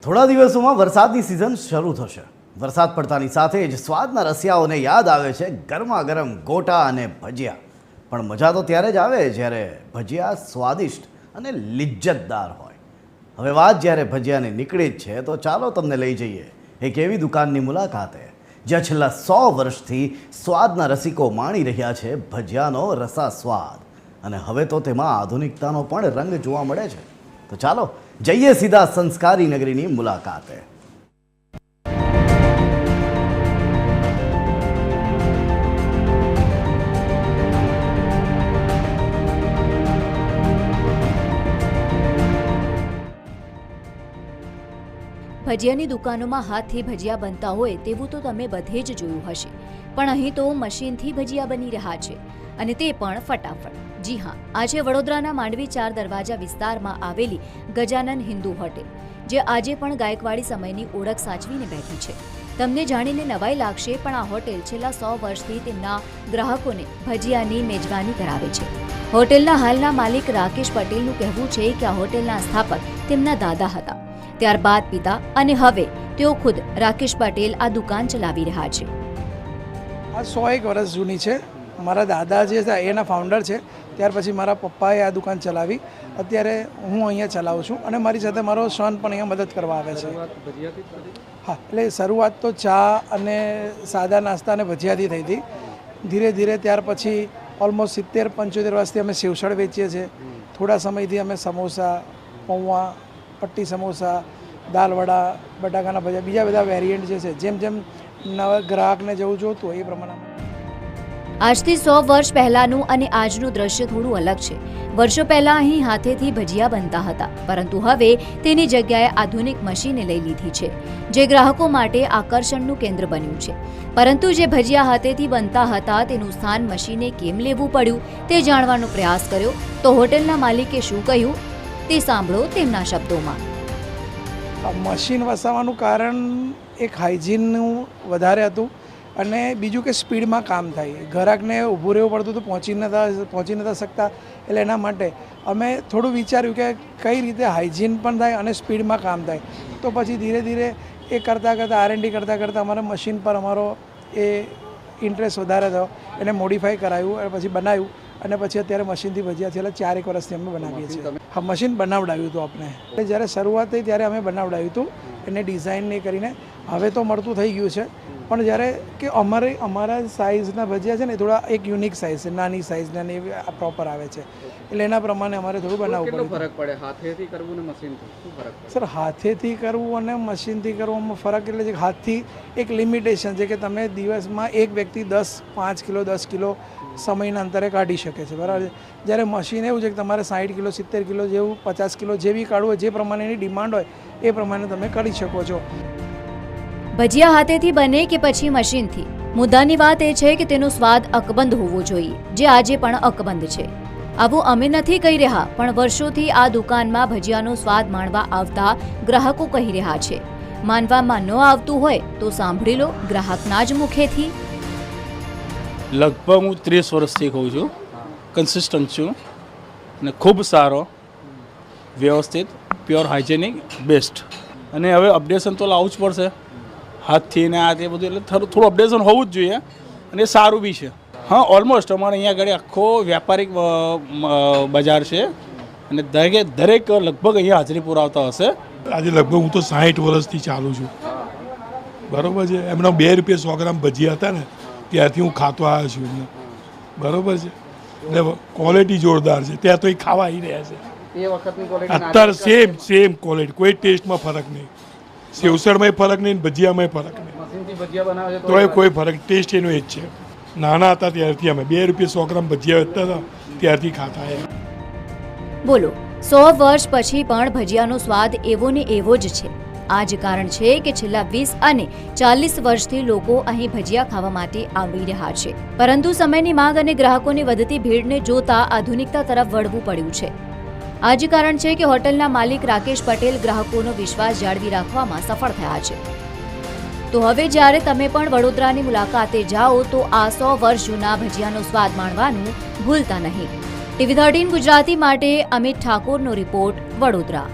થોડા દિવસોમાં વરસાદની સિઝન શરૂ થશે। વરસાદ પડતાની સાથે જ સ્વાદના રસિયાઓને યાદ આવે છે ગરમા ગરમ ગોટા અને ભજીયા। પણ મજા તો ત્યારે જ આવે જ્યારે ભજીયા સ્વાદિષ્ટ અને લિજ્જતદાર હોય। હવે વાત જ્યારે ભજીયાની નીકળી જ છે તો ચાલો તમને લઈ જઈએ એક એવી દુકાનની મુલાકાતે જ્યાં છેલ્લા 100 વર્ષથી સ્વાદના રસિકો માણી રહ્યા છે ભજીયાનો રસા સ્વાદ, અને હવે તો તેમાં આધુનિકતાનો પણ રંગ જોવા મળે છે। તો ચાલો જઈએ સીધા સંસ્કારી નગરીની મુલાકાતે। ભજીયાની દુકાનોમાં હાથથી ભજીયા બનતા હોય તેવું તો તમે બધે જ જોયું હશે, પણ અહીં તો મશીનથી ભજીયા બની રહ્યા છે, અને તે પણ ફટાફટ। જી હા, આજે વડોદરાના માંડવી 4 દરવાજા વિસ્તારમાં આવેલી ગજાનન હિન્દુ હોટેલ, જે આજે પણ ગાયકવાડી સમયની ઓળખ સાચવીને બેઠી છે। તમને જાણીને નવાઈ લાગશે, પણ આ હોટેલ છેલ્લા 100 વર્ષથી તેમના ગ્રાહકોને ભજીયાની મેજબાની કરાવે છે। હોટેલના હાલના માલિક રાકેશ પટેલનું કહેવું છે કે આ હોટેલના સ્થાપક તેમના દાદા હતા, ત્યારબાદ પિતા, અને હવે તેઓ ખુદ રાકેશ પટેલ આ દુકાન ચલાવી રહ્યા છે। આ 101 વર્ષ જૂની છે। મારા દાદા જે છે એના ફાઉન્ડર છે, ત્યાર પછી મારા પપ્પાએ આ દુકાન ચલાવી, અત્યારે હું અહીંયા ચલાવું છું, અને મારી સાથે મારો સન પણ અહીંયા મદદ કરવા આવે છે। હા, એટલે શરૂઆત તો ચા અને સાદા નાસ્તા અને ભજીયાથી થઈ હતી। ધીરે ધીરે ત્યાર પછી ઓલમોસ્ટ 70-75 વર્ષથી અમે સેવસળ વેચીએ છીએ। થોડા સમયથી અમે સમોસા, પૌવા, પટ્ટી સમોસા, દાલ વડા, બટાકાના ભજીયા, બીજા બધા વેરિયન્ટ જે છે, જેમ જેમ નવા ગ્રાહકને જેવું જોતું હોય એ પ્રમાણે। આજથી 100 વર્ષ પહેલાનું અને આજનું દ્રશ્ય થોડું અલગ છે। વર્ષો પહેલા અહીં હાથેથી ભજીયા બનતા હતા, પરંતુ હવે તેની જગ્યાએ આધુનિક મશીને લઈ લીધી છે, જે ગ્રાહકો માટે આકર્ષણનું કેન્દ્ર બન્યું છે। પરંતુ જે ભજીયા હાથેથી બનતા હતા તેનું સ્થાન મશીને કેમ લેવું પડ્યું તે જાણવાનો પ્રયાસ કર્યો, તો હોટેલના માલિકે શું કહ્યું તે સાંભળો તેમના શબ્દોમાં। મશીન વસાવવાનું કારણ એક હાઇજીનનું વધારે હતું, અને બીજું કે સ્પીડમાં કામ થાય। ગ્રાહકને ઊભું રહેવું પડતું તો પહોંચી નતા શકતા, એટલે એના માટે અમે થોડું વિચાર્યું કે કઈ રીતે હાઇજીન પણ થાય અને સ્પીડમાં કામ થાય। તો પછી ધીરે ધીરે એ કરતાં R&D કરતાં અમારા મશીન પર અમારો એ ઇન્ટરેસ્ટ વધારે થયો, એને મોડિફાઈ કરાવ્યું અને પછી બનાવ્યું, અને પછી અત્યારે મશીનથી ભજીયા છેલ્લા 4 વર્ષથી અમે બનાવીએ છીએ। હા, મશીન બનાવડાવ્યું હતું આપણે, એટલે જ્યારે શરૂઆત થઈ ત્યારે અમે બનાવડાવ્યું હતું, એને ડિઝાઇન નહીં કરીને। હવે તો મળતું થઈ ગયું છે, પણ જ્યારે કે અમારા સાઇઝના ભજીયા છે ને થોડા એક યુનિક સાઇઝ છે, નાની સાઇઝના ને પ્રોપર આવે છે, એટલે એના પ્રમાણે અમારે થોડું બનાવવું પડે। ફરક પડે હાથેથી કરવું ને મશીનથી, શું ફરક પડે? સર, હાથેથી કરવું અને મશીનથી કરવામાં ફરક એટલે છે હાથથી એક લિમિટેશન છે કે તમે દિવસમાં એક વ્યક્તિ 5 કિલો 10 કિલો સમયના અંતરે કાઢી શકે છે, બરાબર છે। જ્યારે મશીન એવું છે કે તમારે 60 કિલો 70 કિલો જેવું 50 કિલો જેવી કાઢવું હોય, જે પ્રમાણેની ડિમાન્ડ હોય એ પ્રમાણે તમે કરી શકો છો। ભજીયા હાથેથી બને કે પછી મશીનથી, મુદ્દાની વાત એ છે કે તેનો સ્વાદ અકબંધ હોવો જોઈએ, જે આજે પણ અકબંધ છે। આવું અમે નથી કહી રહ્યા, પણ વર્ષોથી આ દુકાનમાં ભજીયાનો સ્વાદ માણવા આવતા ગ્રાહકો કહી રહ્યા છે। માનવામાં ન આવતું હોય તો સાંભળી લો ગ્રાહકના જ મુખેથી। લગભગ હું 30 વર્ષથી ખાઉં છું, કન્સિસ્ટન્ટ છું, અને ખૂબ સારો, વ્યવસ્થિત, પ્યોર હાઇજેનિક, બેસ્ટ। અને હવે અપડેશન તો લાવવું જ પડશે હાથથી ને આ તે બધું, એટલે થોડું અપડેશન હોવું જ જોઈએ, અને એ સારું બી છે। હા, ઓલમોસ્ટ અમારે અહીંયા આગળ આખો વ્યાપારિક બજાર છે, અને દરેક લગભગ અહીંયા હાજરી પુરાવતા હશે। આજે લગભગ હું તો 60 વર્ષથી ચાલું છું, બરાબર છે। એમના 2 રૂપિયા 100 ગ્રામ ભજીયા હતા ને ત્યારથી હું ખાતો આવ્યો છું એમને, બરાબર છે। એટલે ક્વોલિટી જોરદાર છે, ત્યાં તો એ ખાવા આવી રહ્યા છે એ વખતની ક્વોલિટી અત્યારે સેમ ક્વોલિટી, કોઈ ટેસ્ટમાં ફરક નહીં, સેવસળમાં ફરક નહીં, ભજીયામાં ફરક નહીં, મશીનથી ભજીયા બનાવે છે તો કોઈ ફરક, ટેસ્ટ એનો એ જ છે। નાના હતા ત્યારથી અમે 2 રૂપિયા 100 ગ્રામ ભજીયા વેચતા હતા, ત્યારથી ખાતા આવ્યા। બોલો, 100 વર્ષ પછી પણ ભજીયાનો સ્વાદ એવો ને એવો જ છે। આ જ કારણ છે કે છેલ્લા 20 અને 40 વર્ષથી લોકો અહીં ભજીયા ખાવા માટે આવી રહ્યા છે, પરંતુ સમયની માંગ અને ગ્રાહકોની વધતી ભીડને જોતા આધુનિકતા તરફ વળવું પડ્યું છે। આ જ કારણ છે કે હોટલના માલિક રાકેશ પટેલ ગ્રાહકોનો વિશ્વાસ જાળવી રાખવામાં સફળ થયા છે। તો હવે જ્યારે તમે પણ વડોદરાની મુલાકાતે જાઓ તો આ 100 વર્ષ જૂના ભજીયાનો સ્વાદ માણવાનું ભૂલતા નહીં। TV13 ગુજરાતી માટે અમિત ઠાકોરનો રિપોર્ટ, વડોદરા।